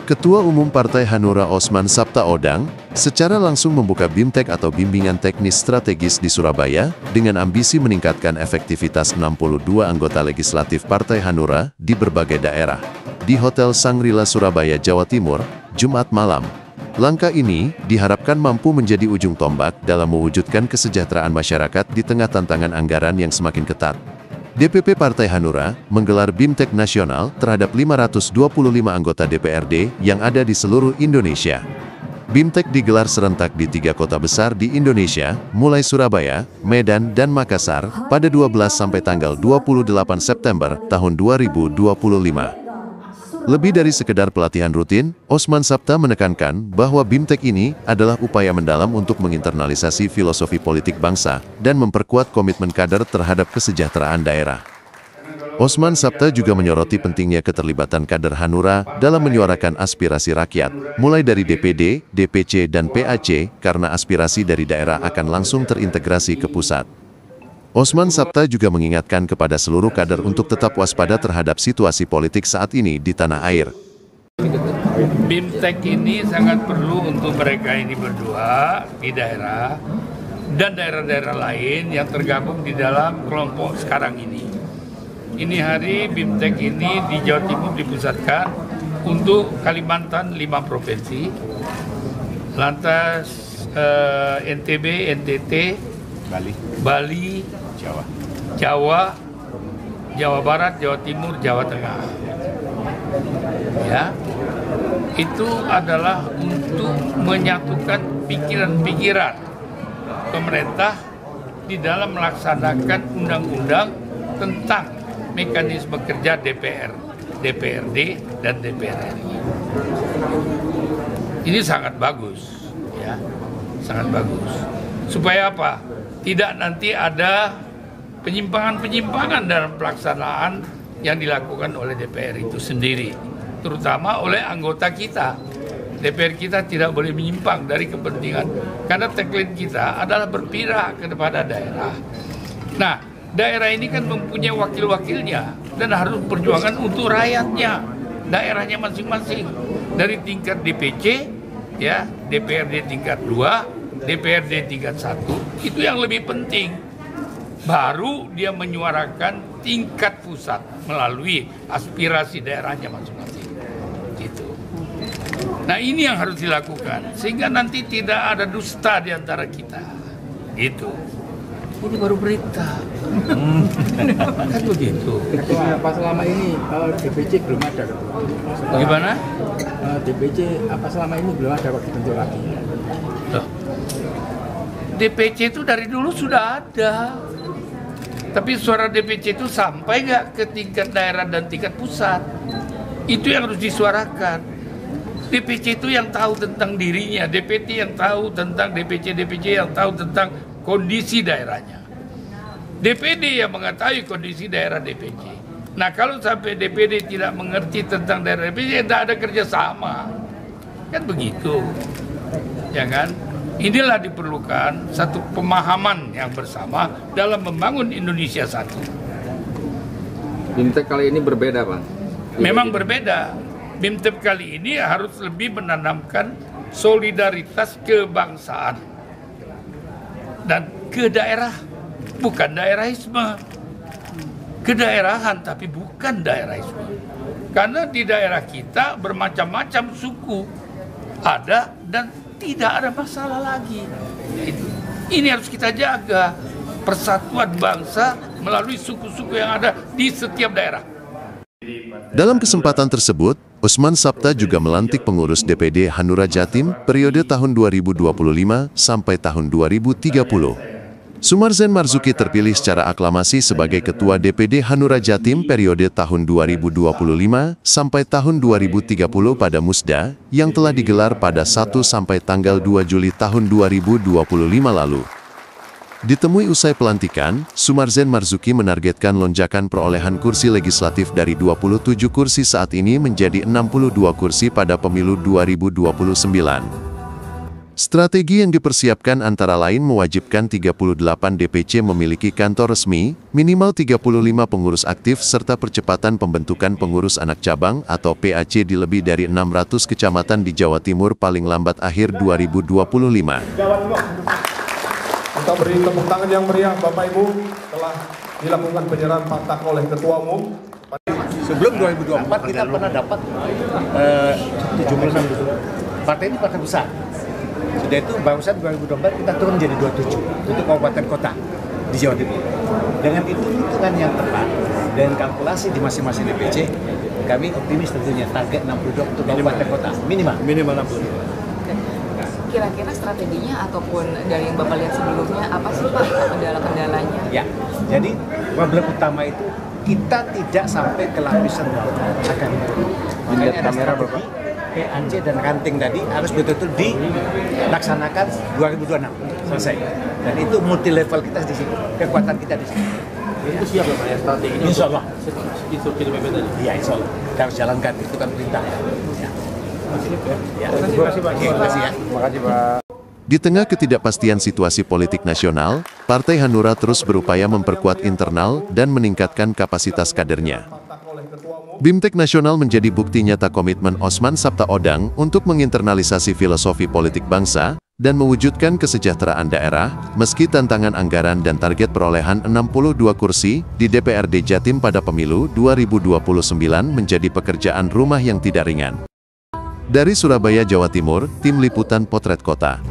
Ketua Umum Partai Hanura Osman Sabtaodang secara langsung membuka BIMTEK atau Bimbingan Teknis Strategis di Surabaya dengan ambisi meningkatkan efektivitas 62 anggota legislatif Partai Hanura di berbagai daerah. Di Hotel Sangrila Surabaya, Jawa Timur, Jumat malam. Langkah ini diharapkan mampu menjadi ujung tombak dalam mewujudkan kesejahteraan masyarakat di tengah tantangan anggaran yang semakin ketat. DPP Partai Hanura menggelar BIMTEK nasional terhadap 525 anggota DPRD yang ada di seluruh Indonesia. BIMTEK digelar serentak di 3 kota besar di Indonesia, mulai Surabaya, Medan, dan Makassar, pada 12 sampai tanggal 28 September tahun 2025. Lebih dari sekedar pelatihan rutin, Osman Sabta menekankan bahwa BIMTEK ini adalah upaya mendalam untuk menginternalisasi filosofi politik bangsa dan memperkuat komitmen kader terhadap kesejahteraan daerah. Osman Sabta juga menyoroti pentingnya keterlibatan kader Hanura dalam menyuarakan aspirasi rakyat, mulai dari DPD, DPC, dan PAC, karena aspirasi dari daerah akan langsung terintegrasi ke pusat. Osman Sabta juga mengingatkan kepada seluruh kader untuk tetap waspada terhadap situasi politik saat ini di tanah air. BIMTEK ini sangat perlu untuk mereka ini berdua di daerah dan daerah-daerah lain yang tergabung di dalam kelompok sekarang ini. Ini hari BIMTEK ini di Jawa Timur dipusatkan untuk Kalimantan 5 provinsi, lantas NTB, NTT, Bali, Jawa Barat, Jawa Timur, Jawa Tengah. Ya, itu adalah untuk menyatukan pikiran-pikiran pemerintah di dalam melaksanakan undang-undang tentang mekanisme kerja DPR, DPRD, dan DPR RI. Ini sangat bagus, ya, sangat bagus. Supaya apa? Tidak nanti ada penyimpangan-penyimpangan dalam pelaksanaan yang dilakukan oleh DPR itu sendiri, terutama oleh anggota kita. DPR kita tidak boleh menyimpang dari kepentingan, karena tagline kita adalah berpihak kepada daerah. Nah, daerah ini kan mempunyai wakil-wakilnya dan harus perjuangan untuk rakyatnya, daerahnya masing-masing. Dari tingkat DPC, ya, DPRD tingkat 2, DPRD tingkat 1, itu yang lebih penting. Baru dia menyuarakan tingkat pusat melalui aspirasi daerahnya masing-masing. Gitu. Nah, ini yang harus dilakukan sehingga nanti tidak ada dusta di antara kita. Gitu. Ini baru berita. Kan begitu. Apa selama ini DPC belum ada? Gimana? DPC apa selama ini belum ada waktu dibentuk lagi? Loh. DPC itu dari dulu sudah ada, tapi suara DPC itu sampai nggak ke tingkat daerah dan tingkat pusat. Itu yang harus disuarakan. DPC itu yang tahu tentang dirinya, DPT yang tahu tentang DPC yang tahu tentang kondisi daerahnya. DPD yang mengetahui kondisi daerah DPC. Nah, kalau sampai DPD tidak mengerti tentang daerah DPC, tidak ada kerjasama. Kan begitu, ya kan? Inilah diperlukan satu pemahaman yang bersama dalam membangun Indonesia satu. BIMTEK kali ini berbeda, Pak? Memang berbeda. BIMTEK kali ini harus lebih menanamkan solidaritas kebangsaan dan ke daerah, bukan daerahisme. Kedaerahan tapi bukan daerahisme. Karena di daerah kita bermacam-macam suku ada dan tidak ada masalah lagi. Ini harus kita jaga, persatuan bangsa melalui suku-suku yang ada di setiap daerah. Dalam kesempatan tersebut, Osman Sabta juga melantik pengurus DPD Hanura Jatim periode tahun 2025 sampai tahun 2030. Sumarzen Marzuki terpilih secara aklamasi sebagai Ketua DPD Hanura Jatim periode tahun 2025 sampai tahun 2030 pada Musda yang telah digelar pada 1 sampai tanggal 2 Juli tahun 2025 lalu. Ditemui usai pelantikan, Sumarzen Marzuki menargetkan lonjakan perolehan kursi legislatif dari 27 kursi saat ini menjadi 62 kursi pada pemilu 2029. Strategi yang dipersiapkan antara lain mewajibkan 38 DPC memiliki kantor resmi, minimal 35 pengurus aktif serta percepatan pembentukan pengurus anak cabang atau PAC di lebih dari 600 kecamatan di Jawa Timur paling lambat akhir 2025. Kita beri tepuk tangan yang meriah Bapak Ibu telah dilakukan penyerahan fakta oleh Ketua Umum. Sebelum 2024 kita pernah dapat 76 partai ini partai besar. Sudah itu barusan 2024 kita turun menjadi 27 untuk kabupaten kota di Jawa Timur. Dengan hitungan yang tepat dan kalkulasi di masing-masing DPC, kami optimis tentunya target 62 untuk kabupaten kota minimal 62. Kira-kira strateginya ataupun dari yang Bapak lihat sebelumnya apa sih Pak kendala-kendalanya? Ya, jadi problem utama itu kita tidak sampai ke lapisan akan. Makanya ada strategi PAC dan ranting tadi harus betul-betul dilaksanakan 2026 selesai. Dan itu multi level kita di sini, kekuatan kita di sini. Itu siap Pak ya strateginya? Insya Allah. Instruksi PP tadi? Iya, insya Allah. Kita harus jalankan, itu kan perintah. Ya. Terima kasih Pak. Terima kasih ya. Terima kasih Pak. Di tengah ketidakpastian situasi politik nasional, Partai Hanura terus berupaya memperkuat internal dan meningkatkan kapasitas kadernya. BIMTEK Nasional menjadi bukti nyata komitmen Osman Sabtaodang untuk menginternalisasi filosofi politik bangsa dan mewujudkan kesejahteraan daerah, meski tantangan anggaran dan target perolehan 62 kursi di DPRD Jatim pada pemilu 2029 menjadi pekerjaan rumah yang tidak ringan. Dari Surabaya, Jawa Timur, Tim Liputan Potret Kota.